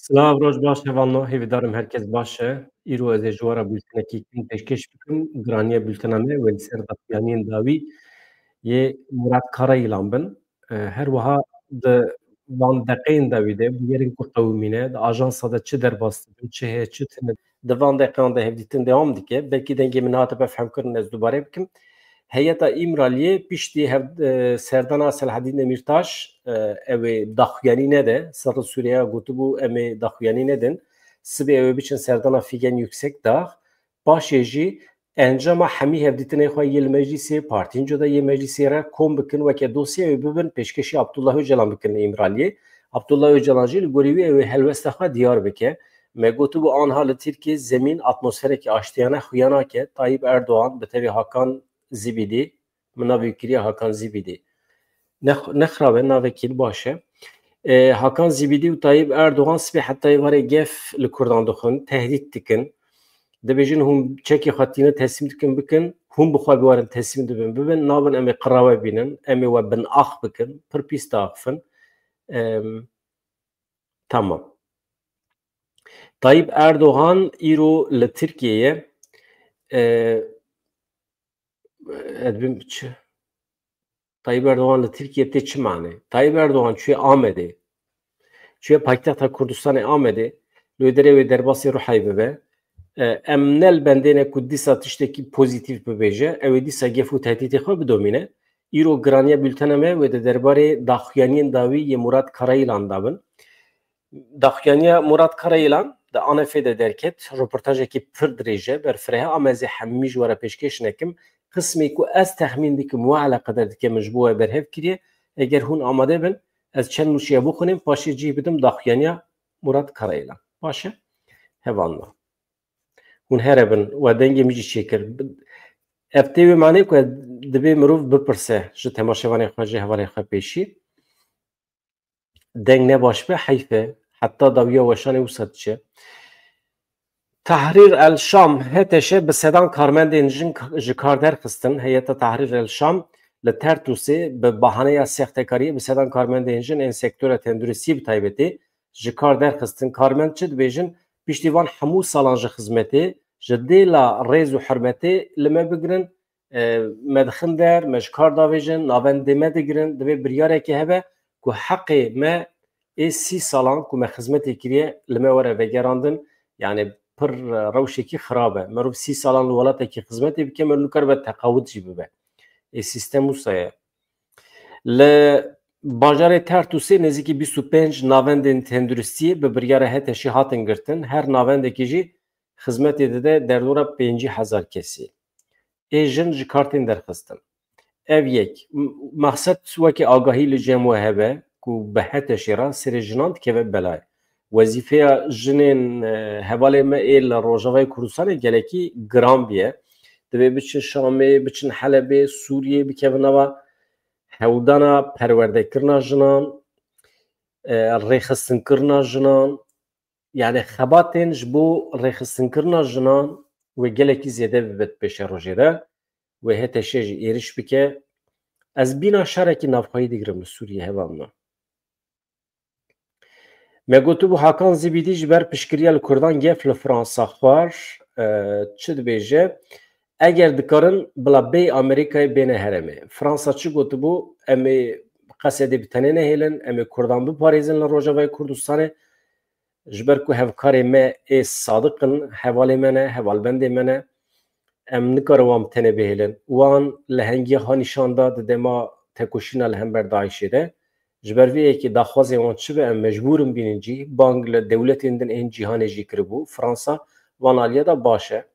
Silav roj baş hevalno hêvîdarim herkes baş e. Îro ez ê ji we re bûltenekî din pêşkêş bikim. Giraniya bûltena me wê li ser daxuyaniyên dawî yê Murat Karayılan bin. Her wiha di van deqeyên dawî de bûyerên ku qewimîne di ajansa de çi derbas dibin, çi heye çi tune di van deqeyan de hevdîtin dewam dike. Belkî dengê min hatibe fehmkirin ez dubarê bikim. Heyeta İmraliyê piştî serdana Selaheddîn Demirtaş ew ê daxuyanî nede. Serê Sûriyeya gotibû em ê daxuyanî nedin. Sibê ew ê biçin serdana Fîgen Yüksek Dağ. Paşê jî encama hemî hevdîtinê xwe yê li meclîsê, partiyên cuda yê meclîsê re kom bikin weke dosye ew bibin pêşkêşî Abdullah Öcalan bikin li İmraliyê. Abdullah Öcalan jî li gorî wî ew ê helwesta xwe diyar bike. Me gotibû anha li Tirkiye zemîn atmosferekî aştiyane xuya nake. Tayyip Erdoğan bi tevî Hakan Zibidî, min navê kiriye Hakan Zibidî. Nexrabe navekî baş e. Hakan Zibidî û Tayyip Erdoğan sibê hetayê warê gef li Kurdan dixwin, tehdît dikin. Dibêjin hûn çekê xwe teslim dikin bikin, hûn bi xwe biwarin teslim dibin bibin, nabin em ê qirawe bînin, em ê we binax bikin, pir pîs diaxivin. Tamam. Tayyip Erdoğan îro li Tirkiyeyê edbim çi Tayyip Erdoğan li Tirkiye tê çi mane? Tayyip Erdoğan çûye Amedê, çûye paytexta Kurdistanê Amedê, li wê derê wê derbasî Rûheyê bibe. Em nelbendêne ku dîsa tiştekî pozîtîv bibêje, ew ê dîsa gef û tehdîtê xwe bidomîne. Îro giraniya bültena me wê di derbarê daxuyaniyên dawî yê Murat Karayılan dabin. Daxuyaniya Murat Karayılan di Anefê de derket, röportajekî pir dirêj e, berfireh e, ama ez ê hemî ji we re pêşkêş nekim. Qismê ku ez texmîn dikim û eleqedar dike min ji bo we berhev kiriye. Eger hûn amade bin, ez çend nûşiye bixwînim, paşê cih bidim daxuyaniya Murat Karayılan. Baş e? Hevalna. Hûn here bin, we dengê min jî çêkir. Ev tê wê manê ku divê mirov bipirse ji temaşevanê xwe ji hevalê xwe pêşî. Deng ne baş be, heyf e. Heta dawiya weşanê wisa diçe. Tahrir el Şam heteşe bi sedan karmendên ji kar derxistin. Heyeta Tahrir el Şam li Tertûsê bi bahaneya sextekariyê bi sedan karmendên jin ên sektora tenduristiyê bi taybetî ji kar derxistin. Karmend çi dibêjin? Piştîvan hemû salan ji xizmetê ji dêla rêz û hirmetê li me bigirin, me dixin der, me ji kar davêjin, navendê me digirin, divê biryarekê hebe ku heqê me ê 3 salan ku me xizmetê kiriye li me were vegerandin. Yani pir rewşekî xirab e. Merov 3 salan li welatekî xizmetê bike, merov nikare be teqawut jî bibe. Sîstem wisa ye. Li bajarê Tertûsê nêzîkî 25 navendên tenduristiyê bi biryara heteşî hatin girtin. Her navendekî jî xizmetê dide derdora 5000 kesî. Ê jin ji kartên derxistin. Ev yek. Maqsed wekî agahî li cem we hebe ku bi heteşê re serê jinan dikeve belayê. Wezîfeya jinên hevalê me ê li Rojavayê Kurdistanê gelekî giran bîye. Divê biçin Şamê, biçin Helebê, Sûriyê bikevin ava hewdana perwerdekirina jinan, rêxistinkirina jinan, yani xebatên ji bo rêxistinkirina jinan wê gelekî zêde bibe pêşa rojê de. Wê heteşê jî êriş bike. Ez bîna şerekî navxwayî digirim li Sûriyê hevalna. Me gotibû Hakan Zibidî ji ber piştgiriya li Kurdan gef li Fransa xwar çi dibêje? Eger dikarin bila bê Amerîkayê bêne heremê. Fransa çi gotibû? Em ê qesedê bi tenê nehêlin, em ê Kurdan biparêzin li Rojavayê Kurdistanê ji ber ku hevkarê me ê sadiqin, hevalê me ne, hevalbendê me ne. Em nikarin wan bi tenê bihêlin. Wan li hengiya nîşan da di dema tekoşîna li hember Daişê de. Ji ber vê yekê daxwazê wan çi be, em mecbûrin bînin cî bang li dewletên din ên cîhanê jî kiribû. Fransa van aliye da baş e.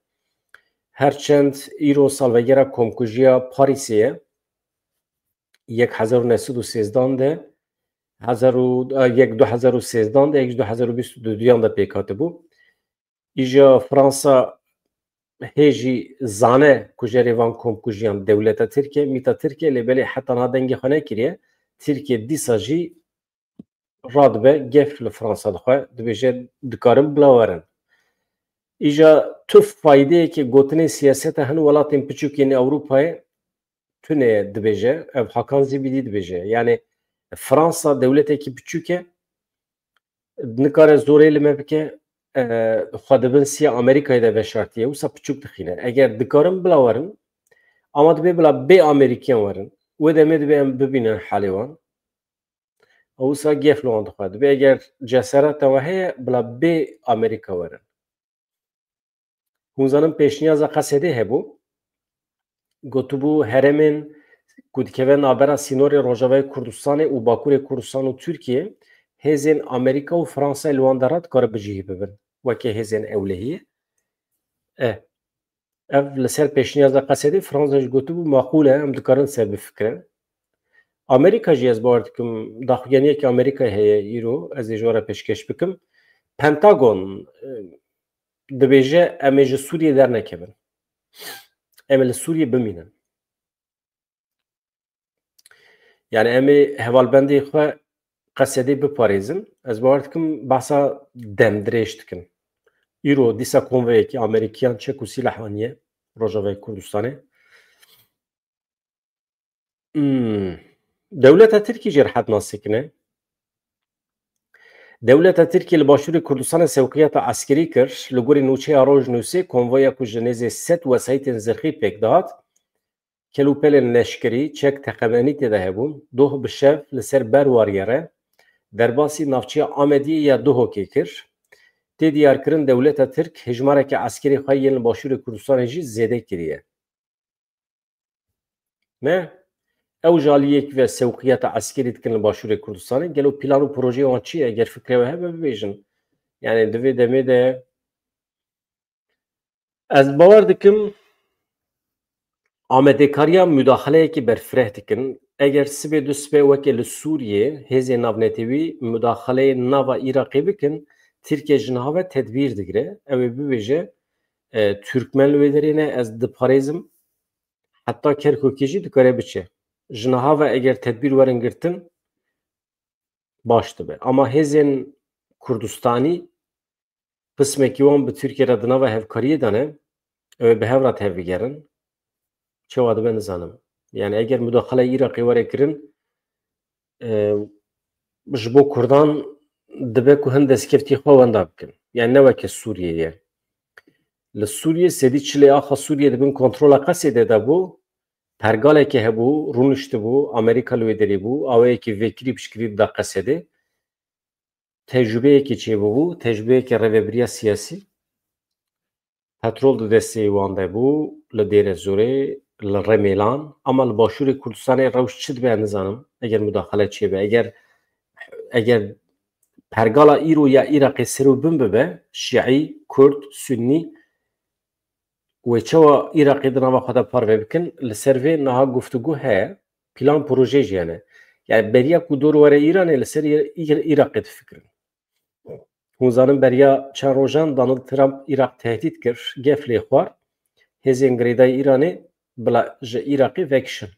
Herçend îro salvegera komkujiya Parîsê ye. 1913 de 2013 de 2022 de pêk hatibû. Îja Fransa hêjî zane ku jerê van komkujiyan dewleta Tirkiye, mîta Tirkiye lêbelê heta niha dengê xwe nekiriye. Tirkiye dîsa jî radibe gef li Fransa dixwe, dibêje dikarin bila werin. Îja tuf faydeyekî gotinên siyaseta hin welatên piçûkên Ewropayê tune dibêje, ev Hakan Zibidî dibêje. Yani Fransa dewletekî piçûk e, nikare zorê li me bike xwe dibin siya Amerîkayê de veşartiye wisa piçûk dixîne. Eger dikarin bila werin ama dibe bila bê Amerîkiyan werin. Wê demê dibe em bibînin halê wan. Wisa gef li wan dixwe. Dibe eger cesereta we heye bila bê Amerîka werin. Hûn zanin pêşniyaza Qesedê hebû. Gotibû herêmên ku dikeve navbera sînorê Rojavayê Kurdistanê û Bakurê Kurdistan û Tirkiye hêzên Amerîka û Fransayê li wan de re dikare bicihî bibin. Wekî hêzên ewlehiyê. Ev li ser pêşniyaza Qesedê Fransa jî gotibû maqûl e em dikarin ser bifikrin. Amerîka jî ez bawer dikim daxuyaniyekî Amerîkayê heye îro ez ê ji we re pêşkêş bikim. Pentagon dibêje em ê ji Sûriyê dernekevin. Em ê li Sûriyê bimînin. Yani em ê hevalbendê xwe Qesedê biparêzin. Ez bawer dikim behsa demdirêj dikin. Îro dîsa konveyekî Amerîkiyan çek û sîlah aniye Rojavayê Kurdistanê. Dewleta Tirkî jî rihet nasîkine. Dewleta Tirkiye li Başûrê Kurdistanê sewqiyata eskerî kir li gorî nûçeya Rojnûsê konvoya ku ji nêzê sed wesayîtên zirxî pêk dihat, kelûpelên leşkerî çek teqemenîtê de hebûn, doh bi şev li ser berwariyê re derbasî navçeya Amediyê ya Duhokê kir. Tê diyarkirin dewleta Tirk hejmareke eskerî xwe yên li Başûrê Kurdistanê jî zêde kiriye. Me ew jaliyek ve sewqiyata eskerî dikin li Başûrê Kurdistanê gelo plan û projeyê wan çi ye eger fikrê we hebe bibêjin. Yani divê demê de ez bawer dikim amedekariya müdaxaleyekî berfireh dikin. Eger sibê du sibê wekî li Sûriyê hêzên navnetewî müdaxaleyê nava Iraqê bikin, Tirkiye ji niha ve tedbîr digire. Ew ê bibêje Türkmen li wê derê ne ez diparêzim heta Kerkûkê jî dikare biçe. Ji niha ve eger tedbîr werin girtin baş dibe. Ama hêzên Kurdistanî qismekî wan bi Tirkiye re di nava hevkariyê de ne ew ê bi hev re tevbigerin. Çawa dibe nizanim. Yani eger müdaxaleya Iraqê were kirin ji bo Kurdan dibe ku hin destkeftî xwe wenda bikin. Yani ne weke Sûriyeyê. Li Sûriyê sedî çilê axa Sûriyê dibin kontrola Qesedê de bû, pergalekê hebû, rûniştibû, Amerîka li wê derê bû, awayekî vekirî pişkirî da Qesedê. Tecrübeyekî çêbûbû, tecrübeyekî rêveberiya siyasî. Petrol di destê wan de bû, li Dêrezorê, li Remêlan, ama li Başûrê Kurdistanê rewş çi dibe nizanim, eger müdaxale çêbe, eger pergala îro ya Iraqê serû bin bibe, Şiî, Kurd, Sünnî, wê çawa Iraqê di nava xwe de parve bikin, li ser vê niha guftûgû heye, plan proje jî hene. Yani beriya ku dor were Îranê li ser Iraqê difikirin. Hûn zanin beriya çend rojan Donald Trump Iraq tehdît kir, gef lê xwar, hêzên girêdayî Îranê bila ji Iraqê vekişin.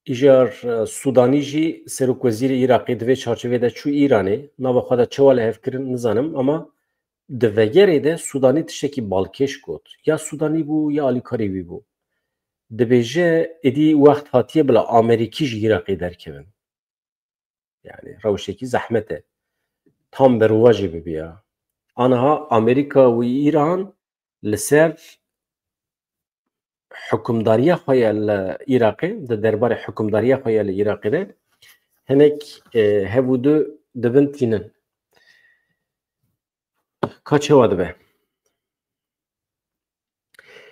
Îjar Sudanî jî Serokvezîrê Iraqê di vê çarçovê de çû Îranê, nava xwe de çawa li hev kirin nizanim ama di vegerê de Sudanî tiştekî balkêş got. Ya Sudanî bû ya alîkarî wî bû. Dibêje êdî wext hatiye bila Amerîkî ji Iraqê derkevin. Yani rewşekî zehmet e. Tam berûva jî bibiya. Aniha Amerîka û Îran li ser hukumdariya xwe ya li Iraqê, di derbarê hukumdariya xwe ya li Iraqê de hinek hebû du dibin tînin. Ka çawa dibe?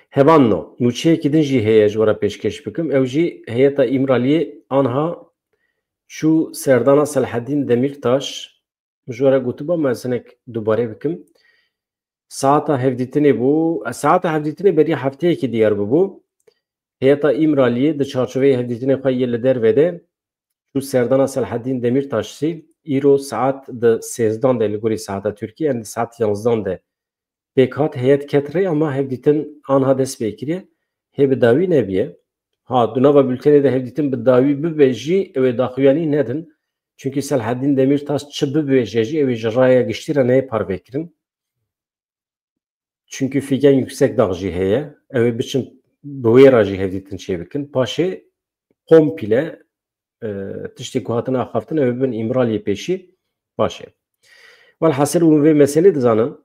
Hevanno, nûçeyekî din jî heye ji we re pêşkêş bikim. Ew jî heyeta İmraliyê aniha çû serdana Selaheddîn Demirtaş ji we re gotiba me ez hinek dubarê bikim. Saeta hevdîtinê bû, saeta hevdîtinê beriya hefteyekî diyar bibû. Heyeta İmraliyê di çarçoveyê hevdîtinê xwe yê li derve de çû serdana Selaheddîn Demirtaşî îro saet di sêzdan de li gorî saeta Tirkiye yani saet 11 de pêk hat heyet ket rê ama hevdîtin aniha dest pê kiriye. Hê bi dawî nebiye. Ha di nava bültenê de hevdîtin bi dawî bibe jî ew ê daxuyanî nedin. Çünkü Selaheddîn Demirtaş çi bibêje jî ew ê ji raya giştî re neyê parvekirin. Çünkü figen yüksek dağ jî heye. Ew ê biçin bi wê re jî hevdîtin çê bikin. Paşê komple tiştê ku hatine axaftin ew ê bibin İmraliyê pêşî باشه. والحاصل و vê meselê dizanin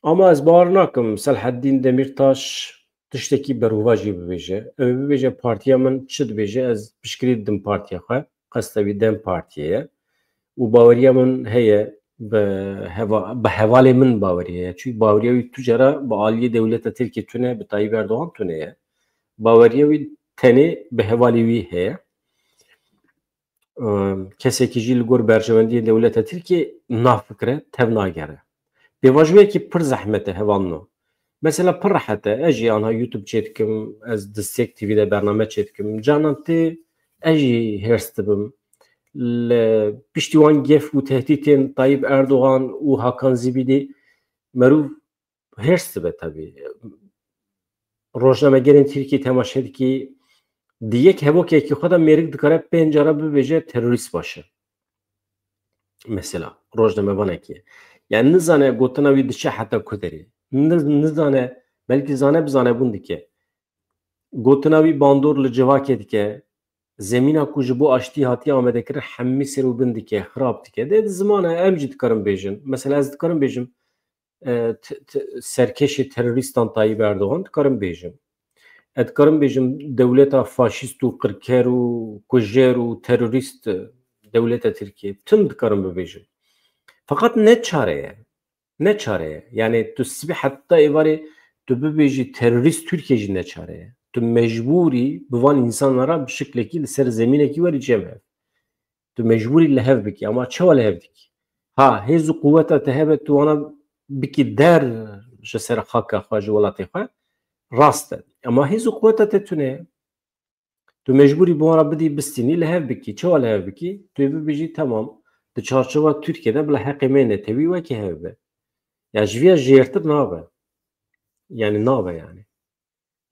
ama ez bawer nakim Selhedîn Demirtaş tiştekî berûva jî bibêje. Ew ê bibêje partiya min çi dibêje, ez piştgirî didim partiya xwe, qestewî Dem Partiye ye û baweriya min heye bi hevalê min bawerî heye. Çû baweriya wî tu cara bi aliyê dewleta Tirkiye tune, bi Tayyip Erdogan tune ye. Baweriya wî tenê bi hevalê wî heye. Kesekî jî li gor berjewendiyê dewleta Tirkiye nafikire, tev nagere. Pêvajiyekî pir zehmet e hevalno. Mesela pir rehet e. Ez jî aniha YouTube çê dikim, ez Distêk TV'de de bername çê dikim. Canan tê ez jî hêrs dibim. Li piştî wan gef û tehdîtên Tayyip Erdogan û Hakan Zîbîdê merûv hêrs dibe tevî. Rojnamegerên Tirkiye temaşe dikî di yek hevokekî xwe de mêrik dikare pênc cara bibêje terorîst başe. Mesela rojnamevanekî. Yani nizane gotina wî diçe heta ku derê. Nizane belkî zane bizanebûn dike. Gotina wî bandor li civakê dike. Zemîna ku ji bo aştî hatiye amadekirin hemî serûbin dike, xirab dike. Dê di zimana em jî dikarin bêjin. Mesela ez dikarim bêjim serkeşê terorîstan Tayyip Erdogan dikarim bêjim. Ez dikarim bêjim dewleta faşîst û qirker û kujer û terorîst dewleta Tirkiye. Tim dikarim bibêjim. Fakat ne çare ye? Ne çare ye? Yani tu sibî heta êvarê tu bibêjî terorîst Tirkiye jî ne çare ye? Tu mecburî bi van insanlara bi şiklekî li ser zemînekî werî cem hev. Tu mecburî li hev bikî ama çawa li hev dikî? Ha hêz û quweta te hebe tu wana bikî der ji ser xaka xwe ji welatê xwe rast e. Ama hêz û quweta te tune ye. Tu mecburî bi wana bidî bistînî li hev bikî. Çawa li hev bikî? Tu ê bibêjî temam di çarçova Tirkiye'de bila heqê me netewî wekî hev be. Ya ji vê jêrtir nabe. Yani nabe yani.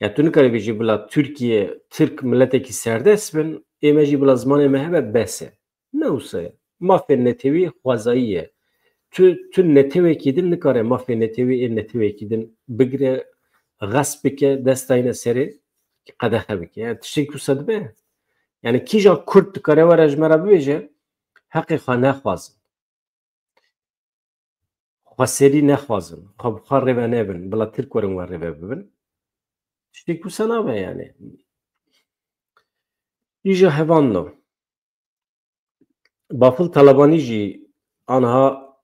Ya tu nikarî bêjî bila Tirkiye, Tirk milletekî serdest bin, ême jî bila zimanê me hebe bes e. Ne wisa ye? Mafê netewî xwezayî ye. Tu netewekî din nikare mafê netewî ê netewekî din bigire, gesp bike, destayîne serê qedexe bike. Yani tiştekî wisa dibe? Yani kîjan Kurd dikare were ji me re bibêje heqê xwe nexwazin. Xweserî nexwazin. Xwe bi xwe rêve nebin. Bila Tirk werin we rêve bibin. Tiştekî wisa nabe yani. Îja hevanno. Bafıl Talebanî jî aniha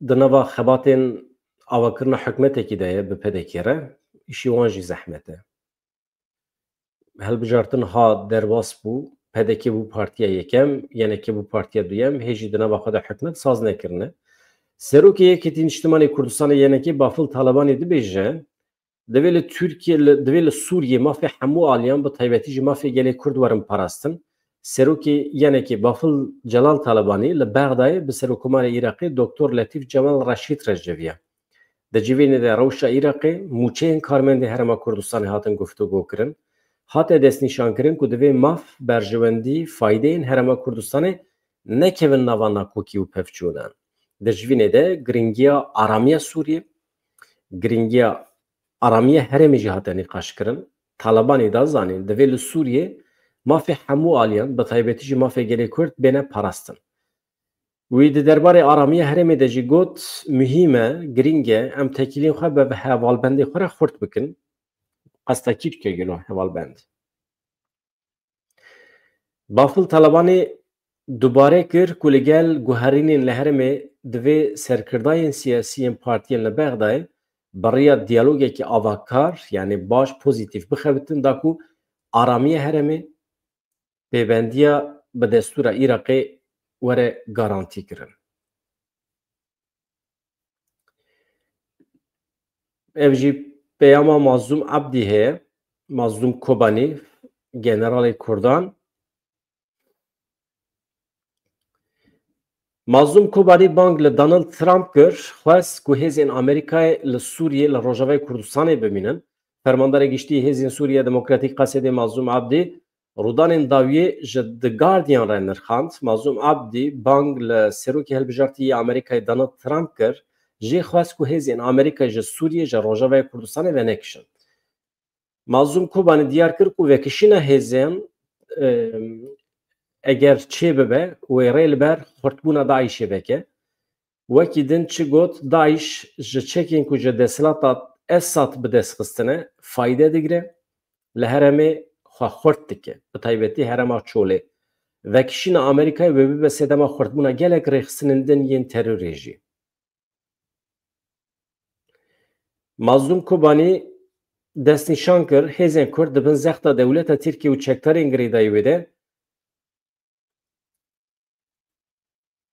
di nava xebatên avakirina hikûmetekî de ye bi pedekê re. İşî wan jî zehmet e. Hilbijartin ha derbas bû, pedekê bû partiya yekem, yenekê bû partiya duyem, hê jî di nava xwe de hikûmet saz nekirine. Serokê Yekîtîn Niştimanê Kurdistanê yenekê Bafıl Talebanî dibêje, divê li Tirkiye, divê li Sûriyê mafê hemû aliyan bi taybetî jî mafê gelê Kurd werin parastin. Serokê yenekê Bafıl Celal Talebanî li Bexdayê bi Serokkomarê Iraqê Doktor Letîf Cemal Reşîd re civiya. Di civênê de rewşa Iraqê mûçeyên karmendê Herêma Kurdistanê hatin guftûgû kirin. Hate destnîşankirin ku divê maf berjewendî faydeyên Herêma Kurdistanê nekevin nava nakokî û pevçûnan. Di civînê de giringiya aramiya Sûriye, giringiya aramiya herêmê jî hate nîqaş kirin. Talebanê da zanîn divê li Sûriyê mafê hemû aliyan bi taybetî jî mafê gelê Kurd bêne parastin. Wî di derbarê aramiya herêmê de jî got muhîm e, giring e em tekîlên xwe bi hevalbendê xwe re xurt bikin. Qesta Tirkiye gelo hevalbend. Bafıl Talebanê dubare kir ku li gel guherînên li herêmê divê serkirdayên siyasî yên partiyên li Bexdayê beriya diyalogekî avakar yani baş pozîtîf bixebitin da ku aramiya herêmê pêbendiya bi destûra Iraqê were garantî kirin. Ev jî peyama Mazlûm Abdî heye, Mazlûm Kobanî, generalê Kurdan. Mazlûm Kobanî bang li Donald Trump kir, xwest ku hêzên Amerîkayê li Sûriyê li Rojavayê Kurdistanê bimînin. Fermandarê giştî hêzên Sûriya Demokratîk Qesedê Mazlûm Abdî rûdanên dawiyê ji The Guardian re nirxand. Mazlûm Abdî bang li Serokê Hilbijartî Amerîkayê Donald Trump kir, jê xwest ku hêzên Amerîkayê ji Sûriyê ji Rojavayê Kurdistanê venekişin. Mazlûm Kobanî diyar kir ku vekişîna hêzên eger çê bibe wê rê li ber xurtbûna Daişê veke. Wekî din çi got Daeş ji çekên ku ji desthilata Esad bi dest xistine fayde digire, li herêmê xwe xurt dike, bi taybetî herêma Çolê. Vekişîna Amerîkayê ve bibe sedema xurtbûna gelek rêxistinên din yên terorê jî. Mazlûm Kobanî destnîşan kir hêzên Kurd dibin zexta dewleta Tirkiye û çekdarên girêdayî wê de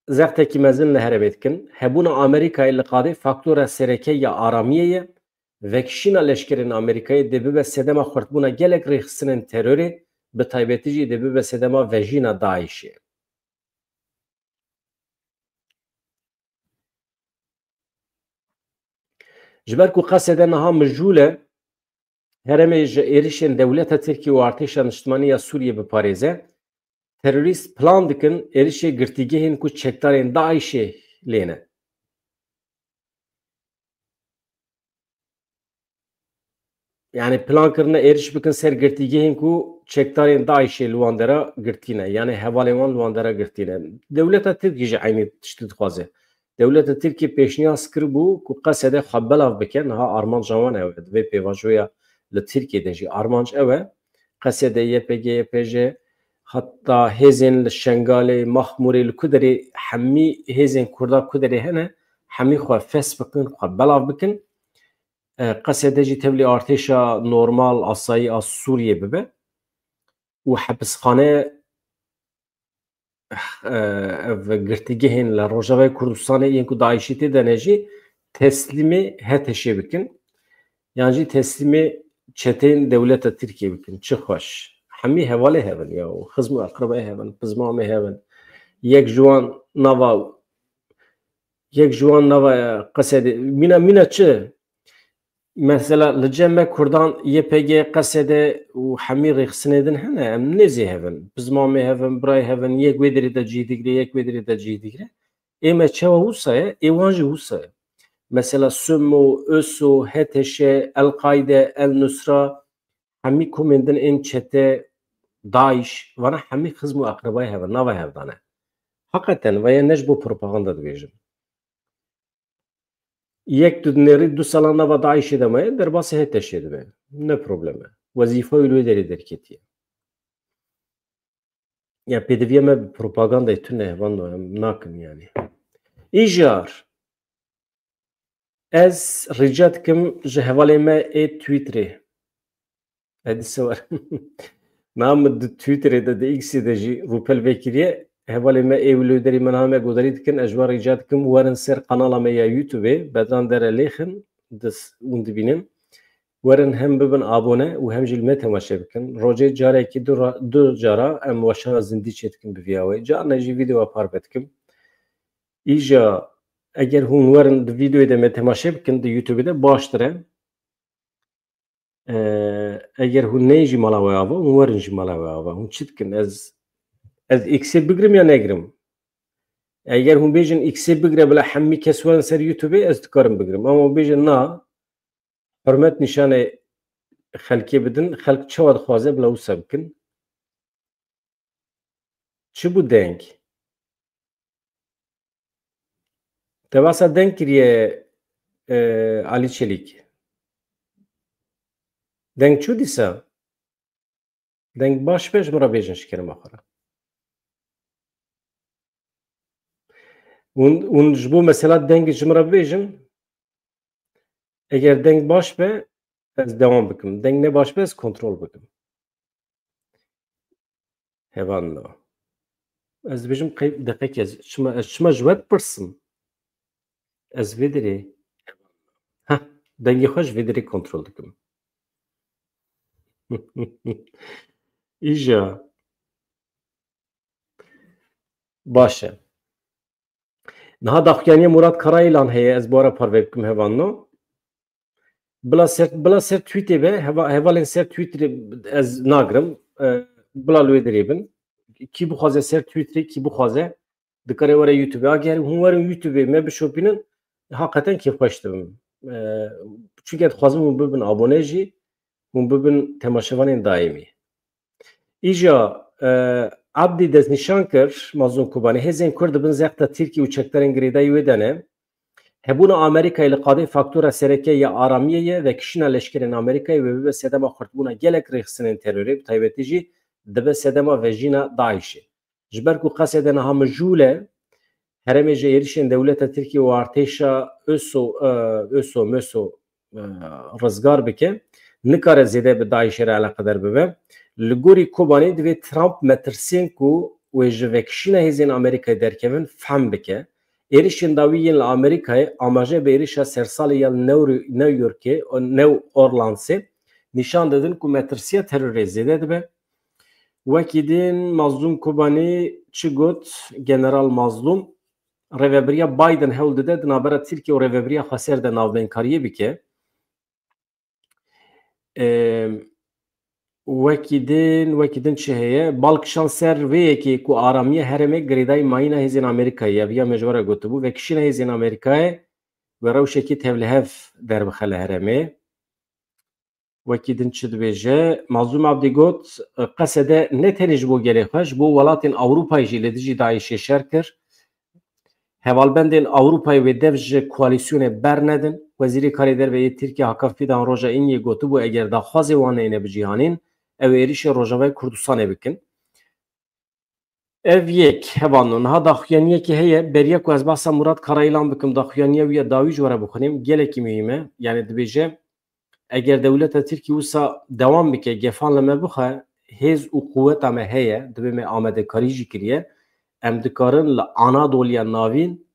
zextekî mezin li herêmê dikin. Hebûna Amerîkayê li qadê faktora sereke ya aramiyê ye. Vekişîna leşkerên Amerîkayê dê bibe sedema xurtbûna gelek rêxistinên terorê, bi taybetî jî dê bibe sedema vejîna Daişê. Ji ber ku qesede niha mijûl e herêmê ji êrişên dewleta Tirkiye û Artêşa Niştimanî ya Sûriyê biparêze, terorîst plan dikin êrişê girtîgehên ku çekdarên Daişê lê ne. Yani plan kirine êriş bikin ser girtîgehên ku çekdarên Daişê li wan de re girtîne, yani hevalên wan li wan de re girtîne. Dewleta Tirkiye jî eynî tiştî dixwaze. Dewleta Tirkiye pêşniyaz kiribû ku qesede xwe belav bike, niha armanca wan ew e. Di vê pêvajoya li Tirkiye de jî armanc ew e. Qesede YPG, YPJ, heta hêzên li Şengalê, Maxmûrê, li ku derê hemî hêzên Kurda ku derê hene, hemî xwe fes bikin, xwe belav bikin. Qesede jî tevlî artêşa normal asayî a Sûriyê bibe û hebisxane ev girtîgehên li Rojavayê Kurdistanê yên ku Daişî tê de ne jî teslîmê HTŞ bikin. Yan jî teslîmê çetên dewleta Tirkiye bikin. Çi xweş. Hemî hevalê hevin ya xizm û eqrebeyê hevin, pizmamê hevin. Yek ji wan nava qesedê mîna çi? Mesela li cem me Kurdan YPG qesede û hemî rêxistinê din hene, em nêzî hevin. Pizmamê hevin, birayê hevin, yek wê derê de cih digire, yek wê derê de cih digire. Ê me çawa wisa ye, ê wan jî wisa ye. Mesela SUMO, ÖSO, HTŞ, El-Kaide, El-Nusra, hemî komên din ên çete Daeş, vana hemî xizm û eqrebayê hevin, nava hevdane. Heqeten veya ne ji bo propaganda dibêjim. Yek tu nêrî du salan nava Daişê de maye, derbasî HTŞê dibe. Ne problem e. Wezîfa wî li wê derê derketiye. Ya pêdiviya me bi propagandayê tune hevan em nakim yani. Îjar ez rica dikim ji hevalê me ê Twitterê. Edîse war. Na min di Twitterê de di X'ê de jî rûpel vekiriye hevalê me ê li wê derê min me gudarî dikin, ez ji wan rica dikim werin ser kanala me ya YouTubeê, bedran dere lêxin hûn dibînin. Werin hem bibin abone û hem jî li me temaşe bikin. Rojê carekî du cara em weşana zindî çê dikin bi vîya wê. Carna jî vîdeoya parve dikim. Îja eger hûn werin di vîdeoyê de me temaşe bikin di YouTubeê de baştir e. Eger hûn neyê jî mala we ava, hûn werin jî mala we ava. Hûn çi dikin? Ez X'ê bigirim ya negirim? Eger hûn bêjin X'ê bigire bila hemî kes werin ser YouTubeê, ez dikarim bigirim. Ama hûn bêjin na, hurmet nîşanê xelkê bidin, xelk çawa dixwaze bila wisa bikin. Çi bû deng? Te basa deng kiriye Alî Çelîk. Deng çû dîsa? Deng baş be ji min re bêjin ji kerema xwe re. Hûn ji bo mesela dengê ji min re bibêjin, eger deng baş be ez dewam bikim. Deng ne baş be ez kontrol bikim. Hevan na. Ez dibêjim deqekê ez çima ji we dipirsim. Ez vê derê heh, dengê xwe ji vê derê kontrol dikim. Îja baş e. Niha daxuyaniya Murat Karayîlan heye, ez bu ara parve bikim hevanno. Bila ser tweetê be, hevalên ser Twitterê ez nagirim. Bila li wê derê bin. Kî bixwaze ser Twitterê, kî bixwaze dikare were YouTubeê. Eger hûn werin YouTubeê me bişopînin, heqeten kêfxweş dibim. Çunke dixwazim hûn bibin abone jî, hûn bibin temaşevanên daîmî. Îja Abdî destnîşan kir Mazlûm Kobanî hêzên Kurd dibin zexta Tirkiye û çekdarên girêdayî wê de ne hebûna Amerîkayê li qadê faktora sereke ya aramiyê ye vekişîna leşkerên Amerîkayê ve bibe sedema xurtbûna gelek rêxistinên terorê bi taybetî jî dibe sedema vejîna Daişê. Ji ber ku qesê de niha mijûle herêmê ji êrişên dewleta Tirkiye û artêşa ÖSO rizgar bike nikare zêde bi Daişê re eleqedar bibe. Li gorî Kobanî divê Trump metirsên ku wê ji vekişîna hêzên Amerîkayê derkevin fehm bike. Êrişên dawî yên li Amerîkayê amaje bi êrişa sersalê ya New Yorkê New Orleansê nîşan didin ku metirsiya terorê zêde dibe. Wekî din Mazlûm Kobanî çi got General Mazlûm rêveberiya Biden hewl dide di navbera Tirkiye û rêveberiya Xweser de navbênkariyê bike. Wekî din çi heye balkişan ser vê yekê ku aramiya herêmê girêdayî mayîna hêzên Amerîkayê ye viya me ji we re gotibû vekişîna hêzên Amerîkayê bi rewşekî tevlihev derbixe li herêmê. Wekî din çi dibêje Mazlûm Abdî got qesê de ne tenê ji bo gelê xwe ji bo welatên Ewropayê jî li dijî Daişê şer kir. Hevalbendên Ewropayê wê dev ji koalîsyonê bernedin. Wezîrê Karê Derve yê Tirkiye Hakan Fidan roja îniyê gotibû eger daxwazê wan hene bi cîhanîn ew êrişa Rojavayê Kurdistanê bikin. Ev yek hevan niha daxuyaniyekî heye beriya ku ez behsa Murat Karayılan bikim daxuyaniya wî ya dawî ji we re bixwînim gelekî mühîm e. Yani dibêje eger dewleta Tirkiye wisa dewam bike gefan li me bixe hêz û quweta me heye divê me amadekarî jî kiriye em dikarin li Anadoluya navîn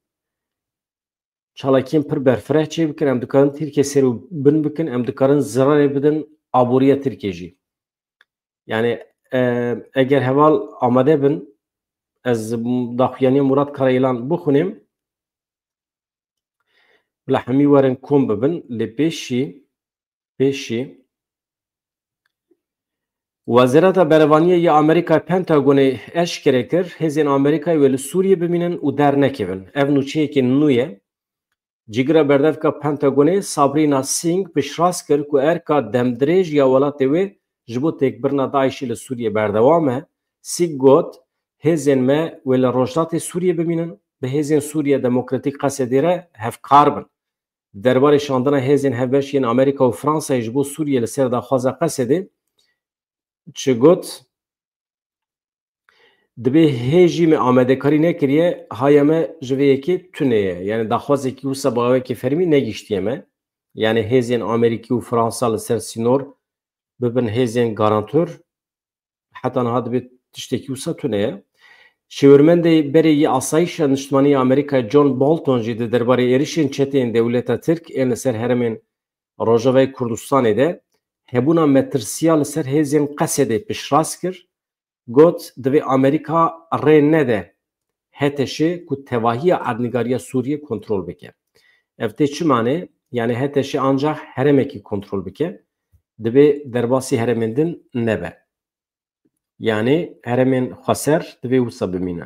çalakiyên pir berfireh çê bikin em dikarin Tirkiye ser û bin bikin em dikarin zirarê bidin aboriya Tirkiye jî. Yani eger heval amade bin ez daxuyaniya Murat Karayılan bixwînim bila hemî werin kom bibin lê pêşî Wezareta Berevaniya ya Amerîka Pentagonê eşkere kir hêzên Amerîkayê wê li Sûriyê bimînin û dernekevin. Ev nûçeyekê nû ye. Cîgira berdevka Pentagonê Sabrina Singh piştrast kir ku erka demdirêj ya welatê wê ji bo têkbirina Daişê li Sûriyê berdewam e. Singh got hêzên me wê li rojdatê Sûriyê bimînin bi hêzên Sûriya Demokratîk Qesedê re hevkar bin. Derbarê şandina hêzên hevbeşiyên Amerîka û Fransayê ji bo Sûriyê li ser daxwaza Qesedê çi got dibe hêjî me amadekarî nekiriye haya me ji vê yekê tune ye. Yani daxwazekî wisa bawekî fermî negîştiye me. Yani hêzên Amerîkî û Fransa li ser sînor bibin hêzên garantör heta niha dibe tiştekî wisa tune ye. Şêwirmendê berê yê asayişa niştimanî Amerîkayê John Bolton jî di derbarê êrişên çetên dewleta Tirk ên li ser herêmên Rojavayê Kurdistanê de hebûna metirsiya li ser hêzên Qesedê piştrast kir. Got divê Amerîka rê nede HTŞ ku tevahiya erdnîgariya Sûriyê kontrol bike. Ev tê çi mane? Yani HTŞ ancak herêmekî kontrol bike. Divê derbasî herêmên din nebe. Yani herêmên Xweser divê wisa bimînin.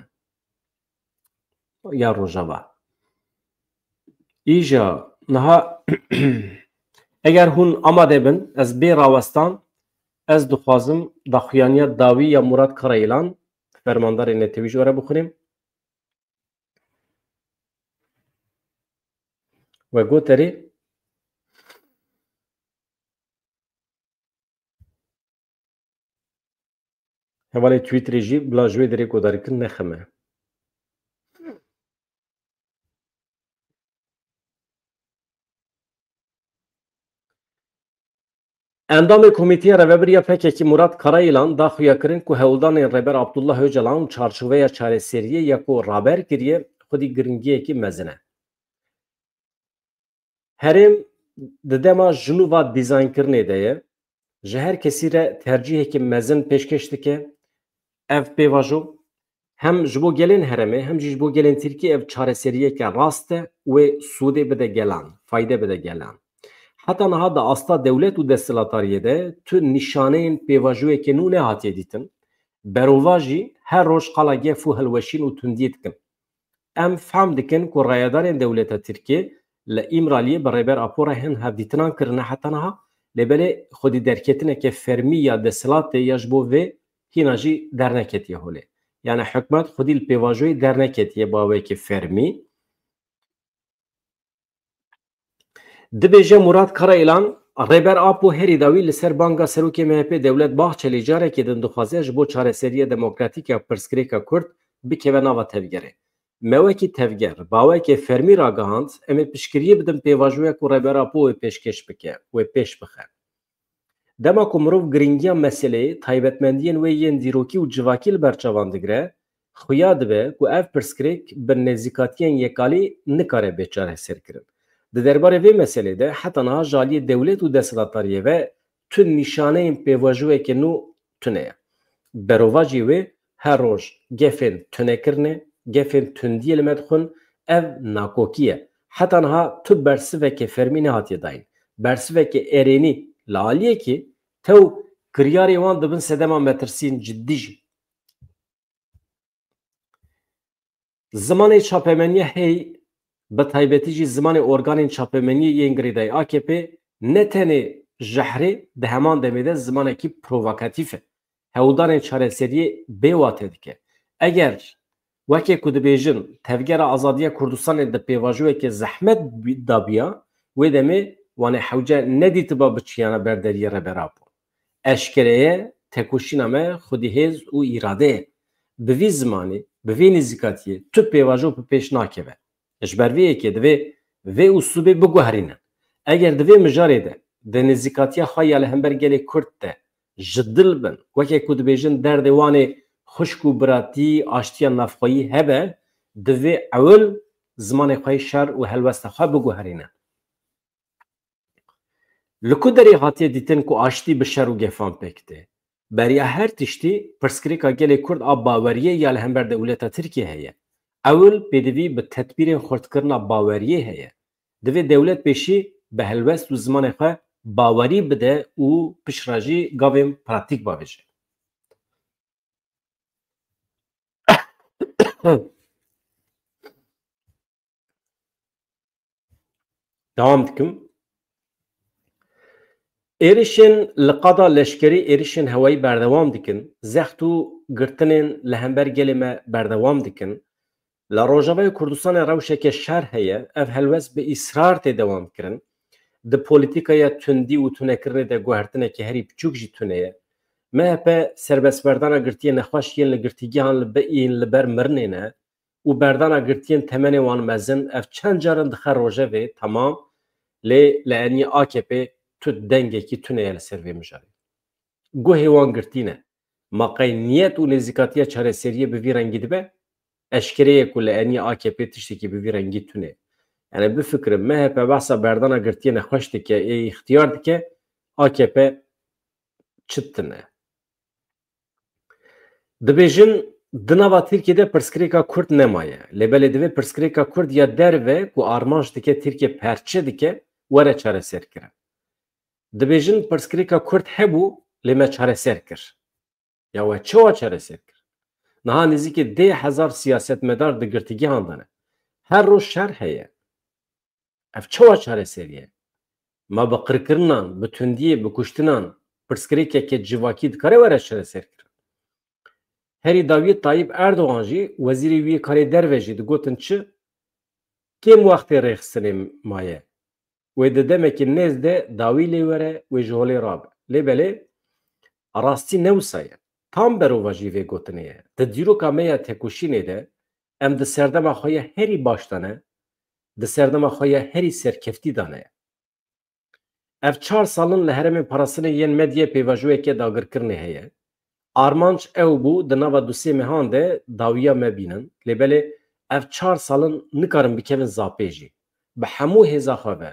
Ya Rojava. Îja niha eger hûn amade bin ez bê rawestan ez dixwazim daxuyaniya dawî ya Murat Karayılan fermandarê netewî ji we re bixwînim. We got erê hevalê Twitterê jî bila ji wê derê guhdarîkirin nexeme. Endamê Komîteya Rêveberiya PKK Murat Karayılan daxuya kirin ku hewldanên Rêber Abdullah Öcalan çarçoveya çareseriyê ya ku raber kiriye xwedî giringiyekî mezin e. Herêm di dema jinûva dîzaynkirinê de ye. Ji her kesî re tercihekî mezin pêşkeş dike. Ev pêvajo hem ji bo gelên herêmê hem jî ji bo gelên Tirkiye ev çareseriyeke rast e wê sûdê bide gelan, fayde bide gelan. Heta niha di asta dewlet û desthilatariyê de tu nîşaneyên pêvajoyekê nû nehatiye dîtin. Berova jî her roj qala gef û hilweşîn û tundiyê dikin. Em fehm dikin ku rayedarên dewleta Tirkiye li Îmraliyê bi rêber apora hin hevdîtinan kirine heta niha lêbelê xwedî derketineke fermî ya desthilatê ya ji bo vê hîna jî derneketiye holê. yani hükümet xudî li pêvajoyê derneketiye bawekî fermî. Dibêje Murat Karayılan rêber Apo herî dawî li ser banga serokê MHP Dewlet Bahçelî carekê din dixwaze ji bo çareseriya demokratîk ya pirsgirêka Kurd bikeve nava tevgerê. Me wekî tevger, bawekê fermî ragihand, em ê piştgiriyê bidin pêvajoya ku rêber Apo wê pêşkêş bike, wê pêş bixe. Dema ku mirov giringiya meseleyê, taybetmendiyên wê yên dîrokî û civakî li ber çavan digire, xuya dibe ku ev pirsgirêk bi nêzîkatiyên yekalî nikare bêçareserkirin. Di derbarê vê meselê de heta niha jaliyê dewlet û desthilatdariyê ve tune nîşaneyên pêvajoyekê nû tune ye. Berovajî wê her roj gefên tunekirinê, gefên tundiyê li me dixwin, ev nakokî ye. Heta niha tu bersivekê fermî nehatiye dayîn. Bersivekê erênî li aliyekî tew kiryarê wan dibin sedema metirsîn ciddî jî. Zimanê çapemeniyê hey bi taybetî jî zimanê organên çapemeniyê yên girêdayî AKP ne tenê ji herê di heman demê de zimanekî provokatîf e. Hewldanên çareseriyê bêwate dike. Eger wekê ku dibêjin tevgera azadiya Kurdistanê di pêvajoyekê zehmet dabiya, wê demê wanê hewce nedîtiba biçiyana ber deriyê rêber Apo. Eşkereye tekoşîna me xwedî hêz û îrade ye. Bi vî zimanê, bi vê nêzîkatiyê tu pêvajo bi pêş nakeve. Ji ber vê yekê divê vê usûbê biguherînin. Eger di vê mijarê de di nêzîkatiya xwe ya li hember gelê Kurd de ji dil bin, wekê ku dibêjin derdê wanê xuşk û biratî, aştiya navxweyî hebe, divê ewil zimanê xwe şer û helwesta xwe biguherînin. Li ku derê hatiye dîtin ku aştî bi şer û gefan pêk tê? Beriya her tiştî pirsgirêka gelê Kurd a baweriyê ya li hember dewleta Tirkiye heye. Ewil pêdivî bi tedbîrên xurtkirina baweriyê heye. Divê dewlet pêşî bi helwest û zimanê xwe bawerî bide û pişra jî gavên pratik bavêje. Devam dikim. Êrişên li qada leşkerî êrişên hewayî berdewam dikin, zext û girtinên li hember gelê me berdewam dikin. Li Rojavayê Kurdistanê rewşeke şer heye, ev helwest bi îsrar tê dewam kirin. Di polîtîkaya tundî û tunekirinê de guhertinekî herî biçûk jî tune ye. MHP serbestberdana girtiyên nexweş yên li girtîgehan yên li ber mirinê ne û berdana girtiyên temenê wan mezin, ev çend carin dixe Rojavê temam, lê li enî AKP tu dengekî tune ye li ser vê mijarê. Guhê wan girtîne, maqey niyet û nêzîkatiya çareseriyê bi vî rengî dibe, eşkereye ku li enî AKP tiştekî bi vî rengî tune ye. Yani bifikirim MHP behsa berdana girtiye nexweş dike, îxtiyar dike, AKP çi tune. Dibêjin di nava Tirkiyeyê pirsgirêka Kurd nemaye. Lêbelê divê pirsgirêka Kurd ya derve ku armanc dike Tirkiye perçe dike were çareser kirin. Dibêjin pirsgirêka Kurd hebû lê me çareser kir. Ya we çawa çareser kir? Niha nêzîkî 10,000 siyasetmedar di girtîgehan de ne. Her roj şer heye. Ev çawa çareseriye? Ma bi qirkirinan, bi tundiyê, bi kuştinan pirsgirêkeke civakî dikare were çareser kirin. Herî dawiyê Tayyip Erdogan jî wezîrê wî karê derve jî digotin çi? Kêm wextê rêxistinê maye. Wê di demekî nêz de dawî lê were, wê ji holê rabe. Lêbelê rastî ne wisa ye. Tam berova jî vê gotinê ye. Di dîroka me ya tekoşînê de em di serdema xwe ya herî baş de ne, di serdema xwe ya herî serkeftî de ne ye. Ev 4 salin li herêmên parastinê yên medyayê pêvajoyeke dagirkirinê heye. Armanc ew bû di nava dosê mehan de dawiya me bînin. Lêbelê ev 4 salin nikarin bikevin zapê jî. Bi hemû hêza xwe ve.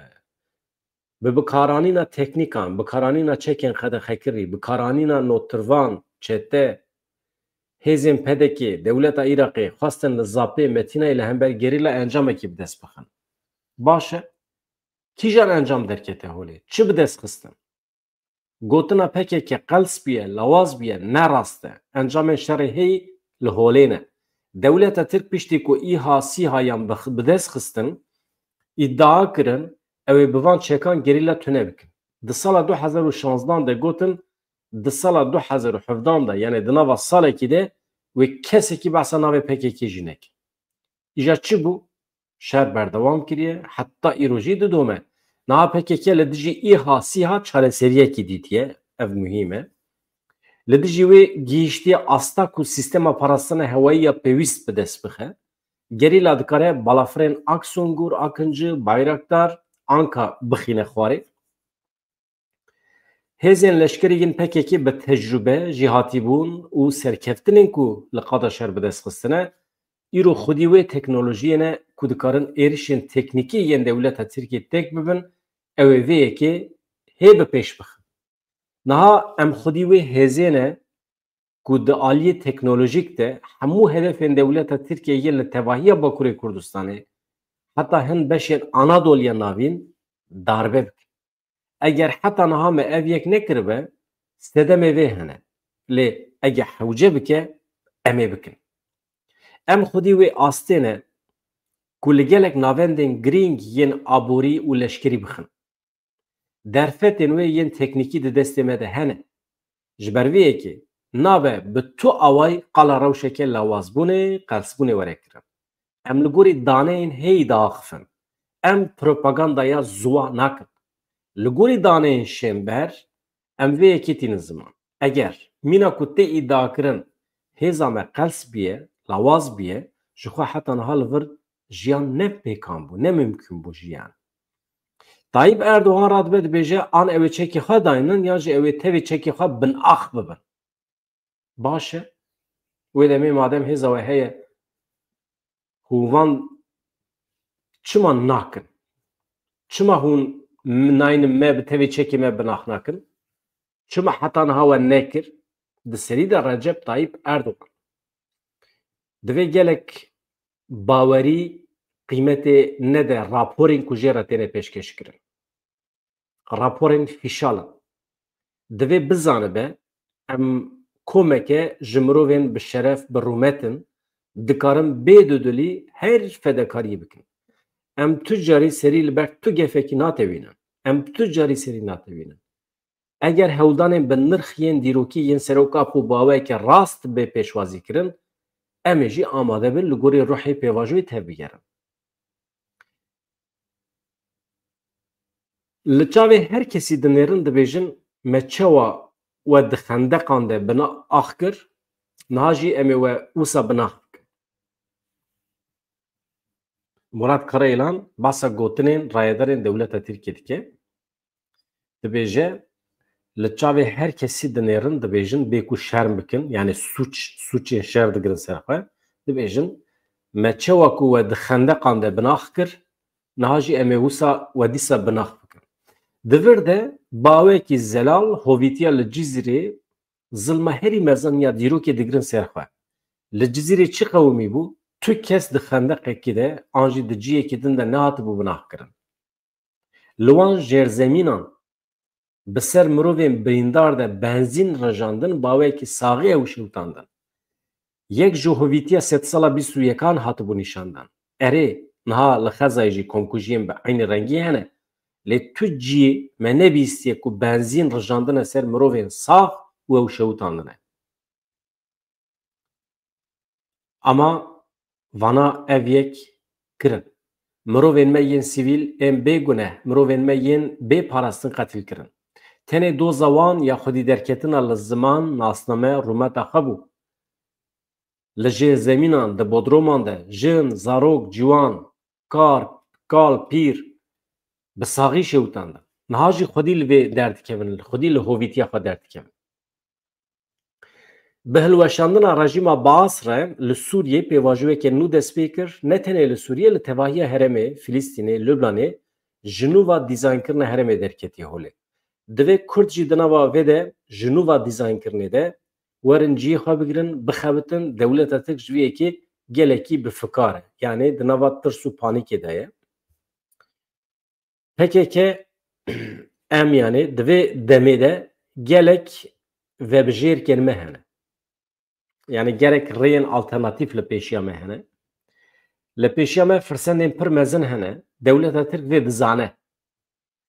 Bi bikaranîna teknîkan, bikaranîna çekên xedexekirî, bikaranîna notirvan, çete, hêzên pedekê, dewleta Iraqê xwestin li zapê Metînayê li hember gerîla encamekî bi dest bixin. Baş e? Kîjan encam derkete holê? Çi bi dest xistin? Gotina pekeke qels biye, lawaz biye, ne rast e. Encamên şerê hey li holê ne. Dewleta Tirk piştî ku îha sîha yan bi dest xistin, îddia kirin ew ê bi van çekan gerîla tune bikin. Di sala 2016 de gotin di sala 2017 de yani di nava salekî de ve kesekî behsa navê PKK jî neke. Îja çi bû? Şer berdewam kiriye, heta îro jî didome. Niha PKK li dijî îha sîha çareseriyekê dîtiye, ev muhîm e. Li dijî wê gihîştiye asta ku sîstema parastina hewayî ya pêwîst bi dest bixe. Gerîla dikare balafirên Aksungur, Akıncı, Bayraktar, Anka bixîne xwarê. Hêzên leşkerî PKK bi tecrübe jî hatîbûn û serkeftinên ku li qada şer bi dest xistine, îro xwedî wê teknolojiyê ku dikarin êrişên teknîkî yên dewleta Tirkiye tek bibin, ew ê vê yekê hê bi pêş bixin. Niha em xwedî wê hêzê ne ku di aliyê teknolojîk de hemû hedefên dewleta Tirkiyeyê li tevahiya Bakurê Kurdistanê heta hin beşên Anadoluya navîn darbe bikin. Eger heta niha me ev yek nekiribe, sedemê vê hene. Lê eger hewce bike, em ê bikin. Em xwedî wê astê ne ku li gelek navendên girîng yên aborî û leşkerî bixin. Derfetên wê yên teknîkî di destê me de hene. Ji ber vê yekê nabe bi tu awayî qala rewşeke lawazbûnê, qelsbûnê were kirin. Em li gorî daneyên hêyî de axifin. Em propagandaya zuwa nakin. Li gorî daneyên şêmber, em vê yekê tînin ziman. Eger mîna ku tê îdia kirin hêza me qels biye, lawaz biye, ji xwe heta niha li vir jiyan ne pêkan bû, ne mümkün bû jiyan. Tayyip Erdoğan radibe dibêje an ew ê çekê xwe dayînin ya jî ew ê tevê çekê xwe binax bibin. Baş e, wê demê madem hêza we heye, hûvan çima nakin? Çima hûn nayînin me bi tevê çekê me binax nakin? Çima heta niha we nekir? Di serî de Recep Tayyip Erdoğan divê gelek bawerî qîmetê nede raporên ku jê re têne pêşkêş kirin. Raporên fîşalan. Divê bizanibe em komeke ji mirovên bi şeref bi rûmetin dikarin bêdidilî her fedekariyê bikin. Em tu carî serî li ber tu gefekî natewînin. Em tu carî serî natewînin. Eger hewldanên bi nirx yên dîrokî yên seroka û baweke rast bê pêşwazî kirin, em ê jî amade bin li gorî ruhê pêvajoyê tev bigerin. Li çavê her kesî dinêrin dibêjin me çawa we di xendeqan de bina ax kir, niha jî em ê we wisa binax bikin. Murat Karayılan basa gotinên rayedarên dewleta Tirkiye dike. Dibêje li çavê her kesî dinêrin dibêjin bê ku şerm bikin, yani suçên şer digirin ser xwe, dibêjin me çawa ku we di xendeqan de binax kir, niha jî em ê wisa we dîsa binax bikin. Di vir de bawekî zelal hovîtiya li Cizîrê zilma herî mezaniya dîrokê digirin ser xwe. Li Cizîrê çi qewimî bû? Tu kes di xendeqekê de an jî di ciyekê din de nehatibû binax kirin. Li wan jêrzemînan bi ser mirovên birîndar de benzîn rejandin bawekî saxî ew şewitandin. Yek ji hovîtiya sedsala bîst û yekan hatibû nîşandan. Erê niha li Xezayê jî komkujiyên bi aynî rengî hene. Lê tu ciyê me nebîstiye ku benzîn rejandine ser mirovên sax û ew şewitandine. Ama vana ev yek kirin. Mirovên me yên sivîl ên bêguneh, mirovên me yên bêparastin qetil kirin. Tenê doza wan ya xwedî derketina li ziman nasname rûmeta xwe bû. Li jêrzemînan di bodroman de jin, zarok, ciwan, kal, pîr bi saxî şewitandin. Niha jî xwedî li vê derdikevin, xwedî li hovîtiya xwe derdikevin. Bi hilweşandina rejîma Baas re li Sûriyê pêvajoyeke nû dest pê kir, ne tenê li Sûriye li tevahiya herêmê Filîstînê, Lübnanê ji nû va dîzaynkirina herêmê derketiye holê. Divê Kurd jî di nava vê de ji nû va dîzaynkirinê de werin ciyê xwe bigirin, bixebitin dewleta Tirk ji vê yekê gelekî bifikar e. Yani di nava tirs û panîkê de ye. PKK em yani divê demê de gelek vebijêrkên me hene. Yani gerek rêyên alternatîf li pêşiya me hene. Li pêşiya me firsendên pir mezin hene. Dewleta Tirk vê dizane.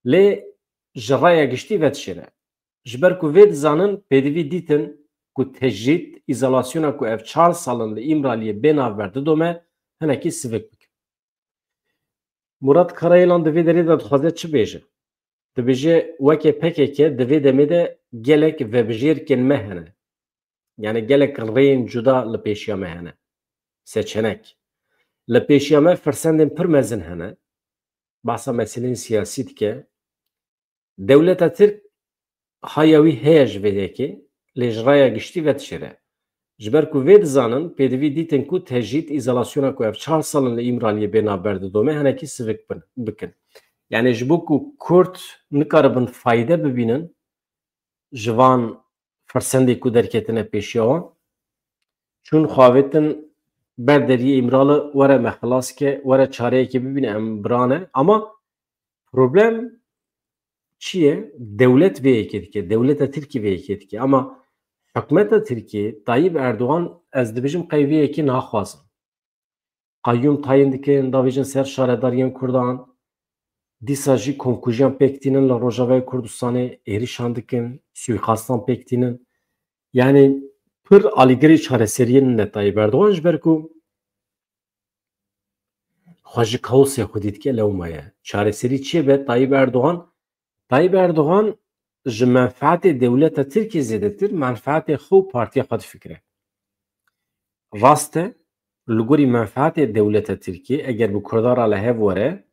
Lê ji raya giştî ve dişêne. Ji ber ku vê dizanin pêdivî dîtin ku tecrit izolasyona ku ev 4 salın li İmralı'ya benaver didome henekî sivik bike. Murat Karayılan divê derê de dixwaze çi bêje? Dibêje wekê PKK divê demê de gelek vebijêrkên me hene. Yani gelek rêyên cuda li pêşiya me hene. Seçenek. Li pêşiya me firsendên pir mezin hene. Bahsa meseleyên siyasî dike. Dewleta Tirk haya wî heye ji vê yekê lê ji raya giştî vedişêre. Ji ber ku vê dizanin pêdivî dîtin ku tecrit izolasyona ku ev 4 salin li İmralı'ya benaber didome henekî sivik bikin. Yani ji bo ku Kurd nikaribin fayde bibînin ji van firsendê ku derketine pêşiya wan çûn xwavetin ber deriyê İmralı were me xilas ke, were çareyekê bibîne em birane ama problem çi ye? Dewlet vê yekê dike, dewleta Tirkiye vê yekê dike ama hikûmeta Tirkiye, Tayyip Erdoğan ez dibêjim qey vê yekê naxwazin. Qayyum tayin dikin, davêjin ser şaredariyên Kurdan, dîsa jî komkujiyan pêk tînin li Rojavayê Kurdistanê, êrîşan dikin, suîxastan pêk tînin. Yani pir alîgirê çareseriyên ne Tayyip Erdoğan ji ber ku xwe ji kaosê xwedî dike lewma ye. Çareserî çi ye be Tayyip Erdoğan ji menfaetê dewleta Tirkiye zêdetir, menfaetê xwe û partiya xwe difikire. Rast e, li gorî menfaetê dewleta Tirkiye eger bi Kurdara li hev were,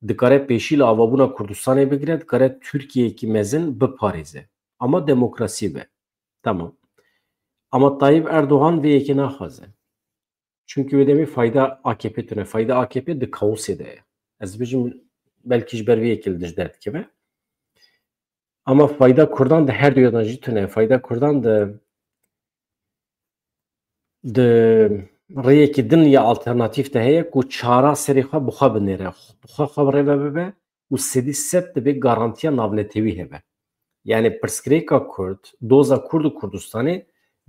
dikare pêşî li avabûna Kurdistanê bigire, dikare Tirkiyeyekî mezin biparêze. Ama demokrasî be. Tamam. Ama Tayyip Erdoğan vê yekê naxwaze. Çünkü wê demê fayda AKP tune. Fayda AKP di kaosê de ye. Ez dibêjim belkî ji ber vê yekê li dij derdikeve. Ama fayda Kurdan di her du yadan jî tune. Fayda Kurdan di rêyekî din ya alternatîf de heye ku çara serê xwe bi xwe binêre. Bi xwe rêve bibe û sedî sed dibe garantiya navnetewî hebe. Yani pirsgirêka Kurd, doza Kurd û Kurdistanê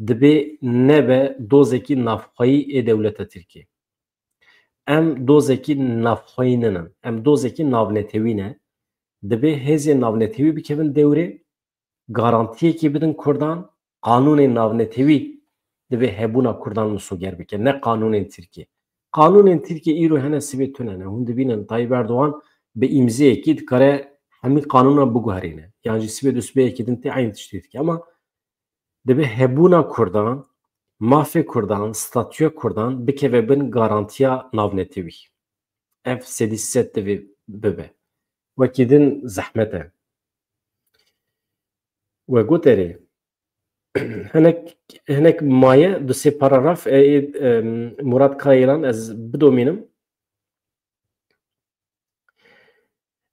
dibe nebe dozekî navxweyî ê dewleta Tirkiye. Em dozekî navxweyî ninin. Em dozekî navnetewî ne. Dibe hêzên navnetewî bikevin dewrê, garantiyekî bidin Kurdan, qanûnên navnetewî dibe hebûna Kurdan misoger bike, ne qanûnên Tirkiye. Qanûnên Tirkiye îro hene sivê tune ne. Hûn dibînin Tayyip Erdoğan bi îmzeyekî dikare hemî qanûna biguherîne. Yan jî sivê dûspeyekî din tê aynı tiştî dike ama dibe hebûna Kurdan, mafê Kurdan, statüya Kurdan bikeve bin garantiya navnetewî. Ev sedî sed divê bibe. Wekî din zehmet e. We goterê hinek maye di sê paragraf Murat Karayılan ez bidomînim.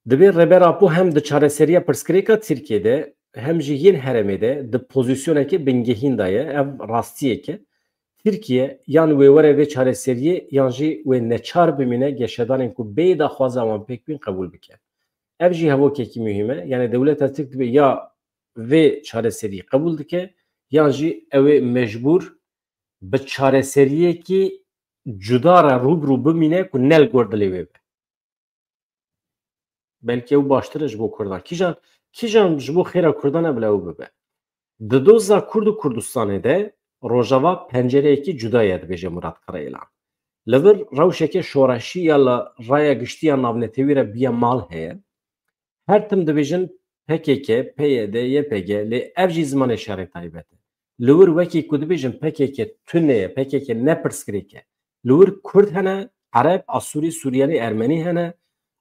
Dibe rebera po hem di çareseriya pirsgirêka Tirkiye'de hem jî yên herêmê de di pozisyonekê bingehîn da ye. Ev rastiyek e. Tirkiye yan wê were vê çareseriyê yan jî wê neçar bimîne geşedanên ku bê daxwaza wan pêk bîn qebûl bike. Ev jî hevokekî mühim e. Yani dewleta Tirk dibe ya vê çareseriyê qebûl dike yan jî ew ê mecbûr bi çareseriyekî cuda re rûbirû bimîne ku ne li gor dilê wê be. Belkî ew baştir e ji bo Kurdan. Kîjan ji bo xêra Kurdan e bila ew bibe. Di doza Kurd û Kurdistanê de Rojava pencereyekî cuda ye dibêje Murat Karayılan. Li vir rewşeke şoreşî ya li raya giştiya navnetewî re biya mal heye. Her tim dibêjin PKK, PYD, YPG lê ev jî zimanê şerê taybet e. Li wir wekî ku dibêjin PKK tune ye, PKK ne pirsgirêk e. Li wir Kurd hene, Ereb, Asûrî, Suriyelî, Ermenî hene,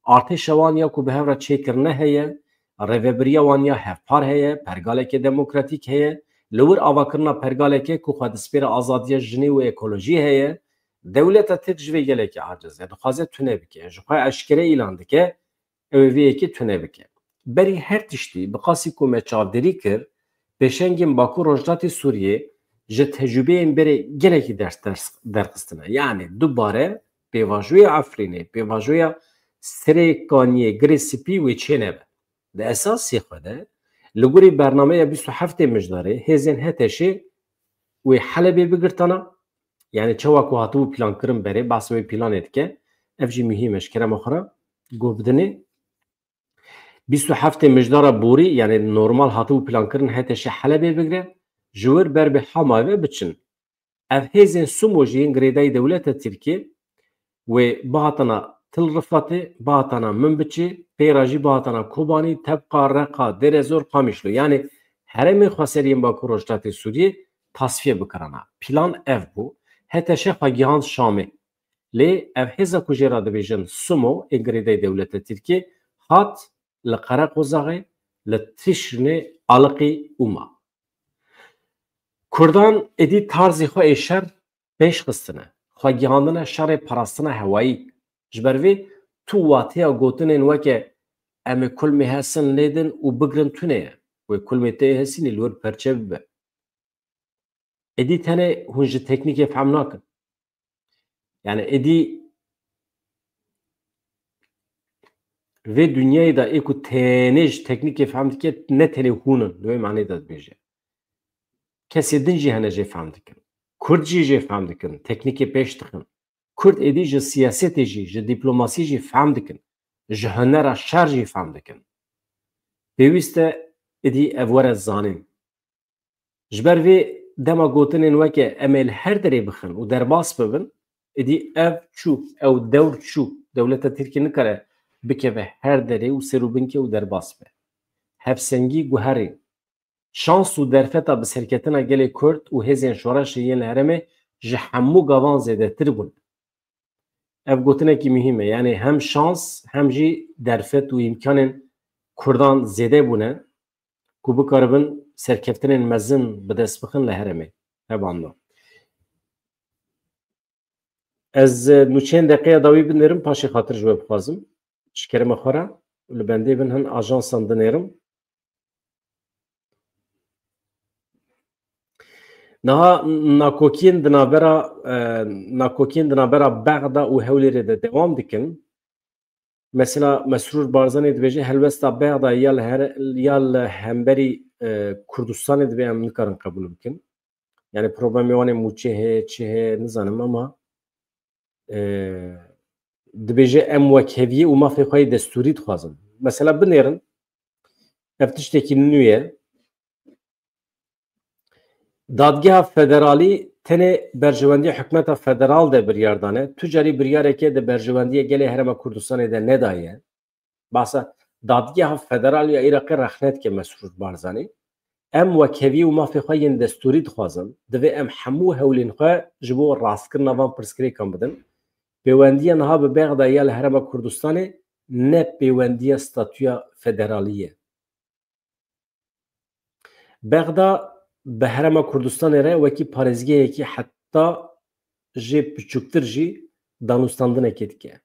artêşa wan ya ku bi hev re çêkirine heye, rêveberiya wan ya hevpar heye, pergaleke demokratîk heye, li wir avakirina pergalekê ku xwe dispêra azadiya jinê û ekolojî heye, dewleta Tirk ji vê gelekî aciz e. Dixwaze tune bike, ji xwe eşkere îlan dike, ew ê vê yekê tune bike. Berî her tiştî bi qasî ku me çavderî kir, pêşengên Baku Rojdatê Sûriyê ji tecrübeyên berê gelekî ders derxistine. Yani dubare pêvajoya Efrînê, pêvajoya Serê Kaniyê, Girê Spî wê çê nebe. Di esasê xwe de li gorî bernameya 27 mijdarê hêzên HTŞ wê Helebê bigirtana, yani çawa ku hatibû plankirin berê behsa wê planê dike, ev jî mühîm e ji kerema xwe re govdinê 27 mijdara borî yani normal hatibû plankirin HTŞ Helebê bigire, Jwir ber bi hema ve biçin. Ev hêzên Sumo jî yên girêdayî dewleta Tirkiye wê bihatana Til Rifatê, bihatana Minbiçê, pêra jî bihatana Kobanî, tebqa Reqa, Derezor, Qamişlo. Yani heremên xweseriyên Bakur Rojdatê Sûriyê tasfiye bikirana. Plan ev bû. Heta şefa gihand Şamê. Lê ev hêza ku jê ra dibêjin Sumo ên girêdayî dewleta Tirkiye hat li Qereqozaxê, li Tişrînê, Aliqî û ma. Kurdan êdî tarzê xwe ê şer pêş xistine. Xwegihandina şerê parastina hewayî. Ji ber vê tu watiya gotinên weke em ê kulmê hesin lêdin û bigirin tune ye. Wê kulmê te yê hesînê li wir perçe bibe. Êdî tenê hûn ji teknîkê fehm nakin. Yani êdî vê dunyayê de ê ku tenê ji teknîkê fehm dike ne tenê hûn in. Li wê manê de dibêje. Kesê din jî hene jê fehm dikin. Kurd jî jê fehm dikin. Teknîkê pêş dixin. Kurd êdî ji siyasetê jî, ji dîplomasî jî fehm dikin. Ji hunera şer jî fehm dikin. Pêwîst e êdî ev were zanîn. Ji ber vê dema gotinên weke em ê li her derê bixin û derbas bibin, êdî ev çû, ew dewr çû. Dewleta Tirkiye nikare bikeve her derê û serûbinke û derbas be. Hevsengî guherî. Şans û derfeta bi serketina gelê Kurd û hêzên şoreşê yên li herêmê ji hemû gavan zêdetir bûn. Ev gotinekî mühim e. Yani hem şans hem jî derfet û imkanên Kurdan zêde bûne ku bikaribin serkeftinên mezin bi dest bixin li herêmê. Hevanda. Ez nûçeyên deqeya dawî binêrim paşê xatir ji we bixwazim. Ji kerema xwe re li bendê bin hin ajansan dinêrim. Niha nakokiyên dinavbera Bexda û Hewlêrê de dewam dikin. Mesela Mesrûr Barzanî dibêje helbesta Bexda ya li hemberî Kurdistanê dibe em nikarin qebûl bikin. Yani problemê wan ê mûçê heye, çi heye nizanim ama dibêje em wek heviyê û mafê xwe yê destûrî dixwazin. Mesela binêrin ev tiştekî nû ye. Dadgeha Federalî tenê berjewendiya hikûmeta federal de biryar dane. Tu carî biryareke di berjewendiya gelê Herêma Kurdistanê de nedaye. Basa Dadgeha Federal ya Iraqê rexnet ke Mesrûr Barzanî. Em wekevî û mafê xwe yên destûrî dixwazin. Divê em hemû hewlên xwe ji bo rastkirina van pirsgirêkan bidin. Pêwendiya niha bi Bexda ya li Herêma Kurdistanê ne pêwendiya statûya federalî ye. Bexda bi Herêma Kurdistanê re wekî parêzgehekî heta jê biçûktir jî danûstandinekê dike.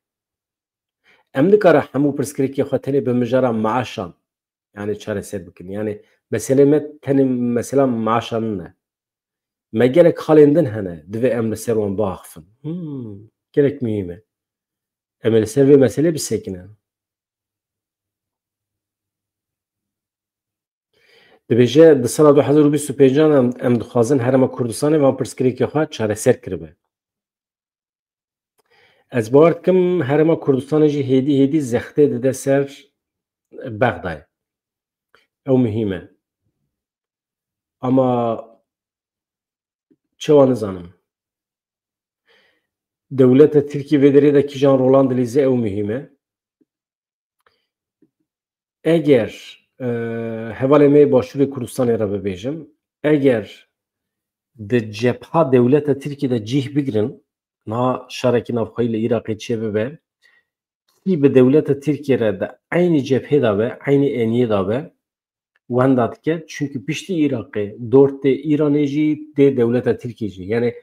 Em nikare hemû pirsgirêkê xwe tenê bi mijara meaşan yani çareser bikin. Yani meselê me tenê mesela meaşan ne. Me gelek halên din hene divê em li ser wan biaxivin. Gelek mühim e. Em ê li ser vê meselê bisekinin. Dibêje di sala 2025 em dixwazin Herêma Kurdistanê van pirsgirêkê xwe çareser kiribe. Ez bawer dikim Herêma Kurdistanê jî hêdî zextê dide ser Bexdayê. Ew mühim e. Ama çawa nizanim. Dewleta Tirkiye vê derê de kîjan rolan dilîze ew mühim e. Eger hevalê me Başûrê Kurdistanê re bibêjim, eger di cepha dewleta Tirkiye de cih bigirin, niha şerekî navxweyî li Iraqê çê bibe, kî bi dewleta Tirkiye re di aynî cephê de be, aynî eniyê de be, wenda dike çünkü piştî Iraqê, dortê Îranê jî tê dewleta Tirkiye jî. Yani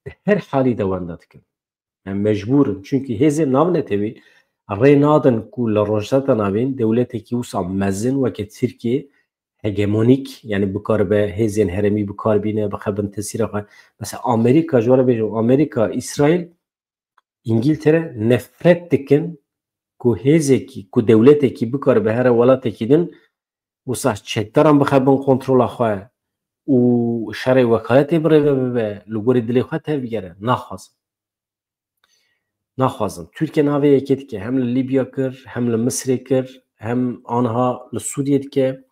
di her halî de wenda dikin. Yani mecburin. Çünkü hêzên nav netewî rê nadin ku li Rojheta navên dewletekî wisa mezin weke Tirkiye hegemonîk yani bikaribe hêzên herêmî bikarbîne bixebin tesîra xwe. Mesela Amerîka ji were bêjim Amerîka, İsrail, İngîltere nefret dikin ku hêzekî ku dewletekî bikaribe here welatekî din wisa çekdaran bixebin kontrola xwe û şerê wekayetê birêve bibe li gorî dilê xwe tevbigere naxwazin. Naxwazin. Türkiye navê yekê dike. Hem li Libya kir, hem li Misrê kir, hem aniha li Sûriyê dike.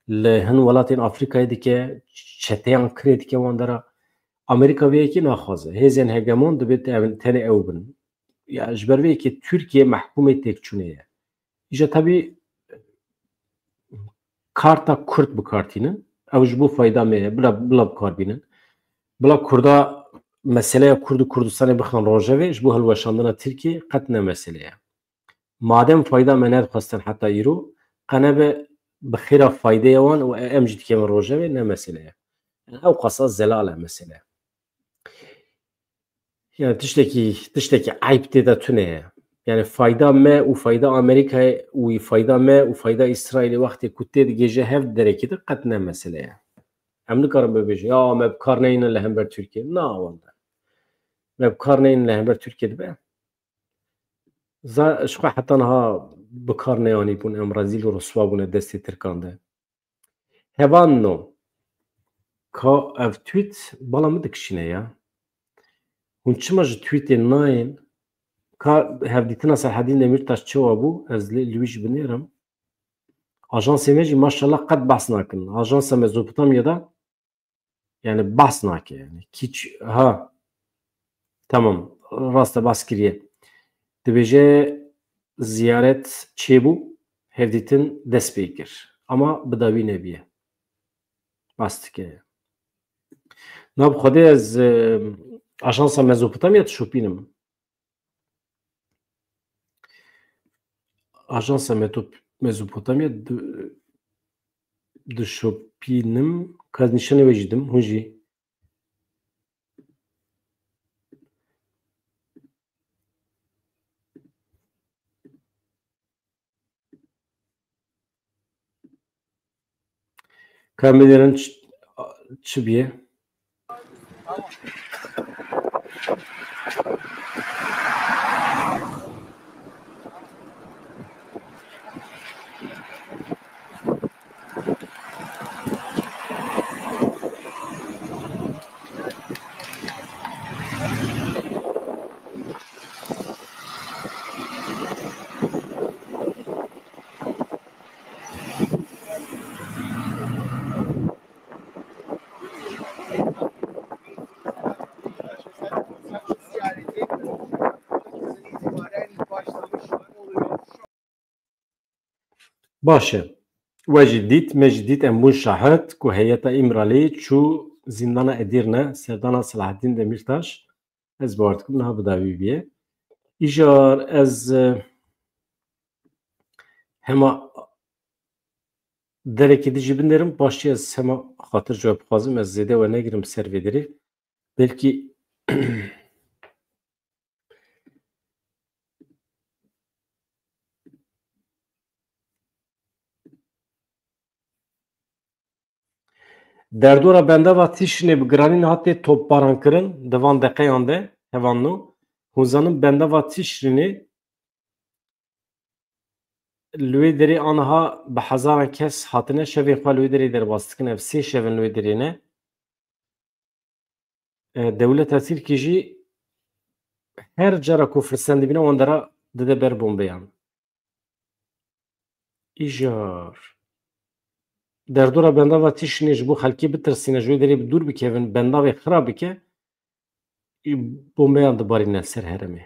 li hin welatên Afrikayê dike, çeteyan kirê dike wan dera. Amerîka vê yekî naxwaze. Hêzên hegemon dibe tenê ew bin. Ya ji ber vê yekê Tirkiye mehkûmê têkçûnê ye. İja tabii karta Kurd bikartînin. Ew ji bo fayda me ye. Bila bikarbînin. Bila Kurda meseleya Kurd û Kurdistanê bixin rojevê ji bo hilweşandina Tirkiye qet ne mesele ye. Madem fayda me nedixwestin heta îro, qenebe bi xêra faydeyê wan û em jî dikevin rojevê ne mesele ye. Ew qasa zelal e mesele. Yani tiştekî eyb tê de tune ye. Yani fayda me û fayda Amerîkayê û fayda me û fayda İsraîlê wextê ku tê digêje hev derekê de qet ne mesele ye. Em nikarin bibêjin ya me bi kar neyînin li hember Tirkiye. Na wenda. Me bi kar neyînin li hember Tirkiye dibe. Ji xwe heta niha bi kar neyanîbûn em rezîl û riswa bûne destê Tirkan de. Hevan no ka ev tweet bala min dikişîne ya. Hûn çima ji tweetê nayên ka hevdîtina Serhedîn Demirtaş çawa bû ez lê wî jî binêrim. Ajansê me jî maşallah qet behs nakin. Ajansa Mezopotamya'da yani behs nake yani. Hiç tamam rast e behs kiriye. Dibêje ziyaret çêbû hevdîtin dest pê kir. Ama bi dawî nebiye. Behs dike. Na bi Xwedê ez Ajansa Mezopotamya dişopînim. Ajansa Mezopotamya dişopînim. Ka ez nîşanê wê jî dim. Hûn jî ka em bidêrin çi bîye? Baş e. We jî dît, me jî dît em bûn şahid ku heyeta İmralê çû zindana Edirne serdana Selahedîn Demirtaş ez bawer dikim niha bi dawî bîye. Îjar ez hema derekê de jî binêrim başî ez hema xatir cewab dixwazim ez zêde we negirim ser vê derê. Belkî derdora bendava tîşinê bi giranî niha tê topbarankirin di van deqeyan de hevan nû hûn zanin bendava tîşinê li wê derê aniha bi hezaran kes hatine şevên xwe li wê derê derbas dikin ev sê şevin li wê derê ne dewleta Tirkî jî her cara ku firsend dibîne wan dera dide ber bombeyan. Îjar derdora bendava tîşinê ji bo xelkê bitirsîne ji wê derê bi dûr bikevin bendavê xira bike bombeyan dibarîne ser herêmê.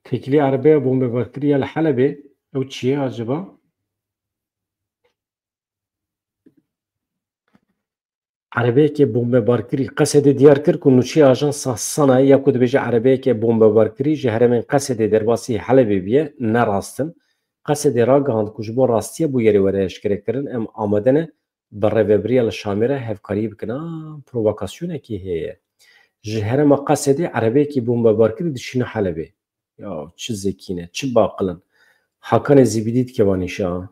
Tekilî erebeya bombebarkiriya li Helebê ew çi ye acaba? Erebeyekê bombebarkirî Qesedê diyar kir ku nûçeyê Ajansa Sanayê ya ku dibêje erebeyekê bombebarkirî ji herêmên Qesedê derbasî Helebê bûye ne rast in. Qesedê ragihand ku ji bo rastiya bû yerê were eşkerekirin em amade ne bi rêveberiya li Şamê re hevkariyê bikin. Provokasyonekî heye. Ji herêma Qesedê erebeyekê bombebarkirî dişîne Helebê. Ya çi zekî ne, çi baqil in. Hakanê Zîbidî dikeva nîşa.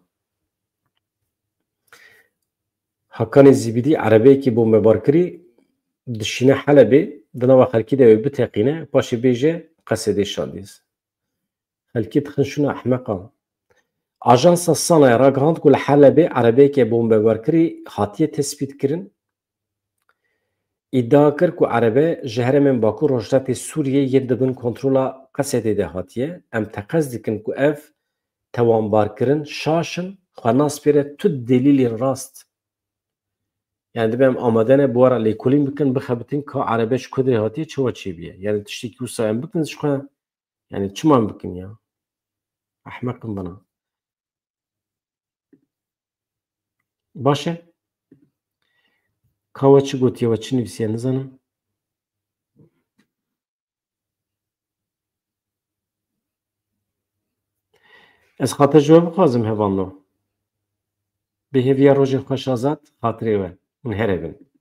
Hakanê Zîbidî erebeyekê bombebarkirî dişîne Helebê di nava xelkî de ew biteqîne paşê bêje Qesedê şandîz. Xelkê dixin şûna ehmeqan. Ajansa Sanayê ragihand ku li Helebê erebeyekê bombebarkirî hatiye tespît kirin. İddia kir ku erebe ji herêmên Bakur Rojdatê Sûriyê yên dibin kontrola qesedê de hatiye em teqez dikin ku ev tewambarkirin şaşin xwe nas pêre tu delîlên rast yani dibe em amade ne bu ara lêkolîn bikin bixebitin ka erebeş Kurdê hatiye çawa çêbiye yani tiştekî wisa em bikin ji xwe yani çima em bikin ya ehmeqin bina. Baş e ka we çi gotiye we çi nivîsiye nizanim. Ez xatir ji we bixwazim hevalno. Bi hêviya rojên xweşazad xatirê we hûn here bin.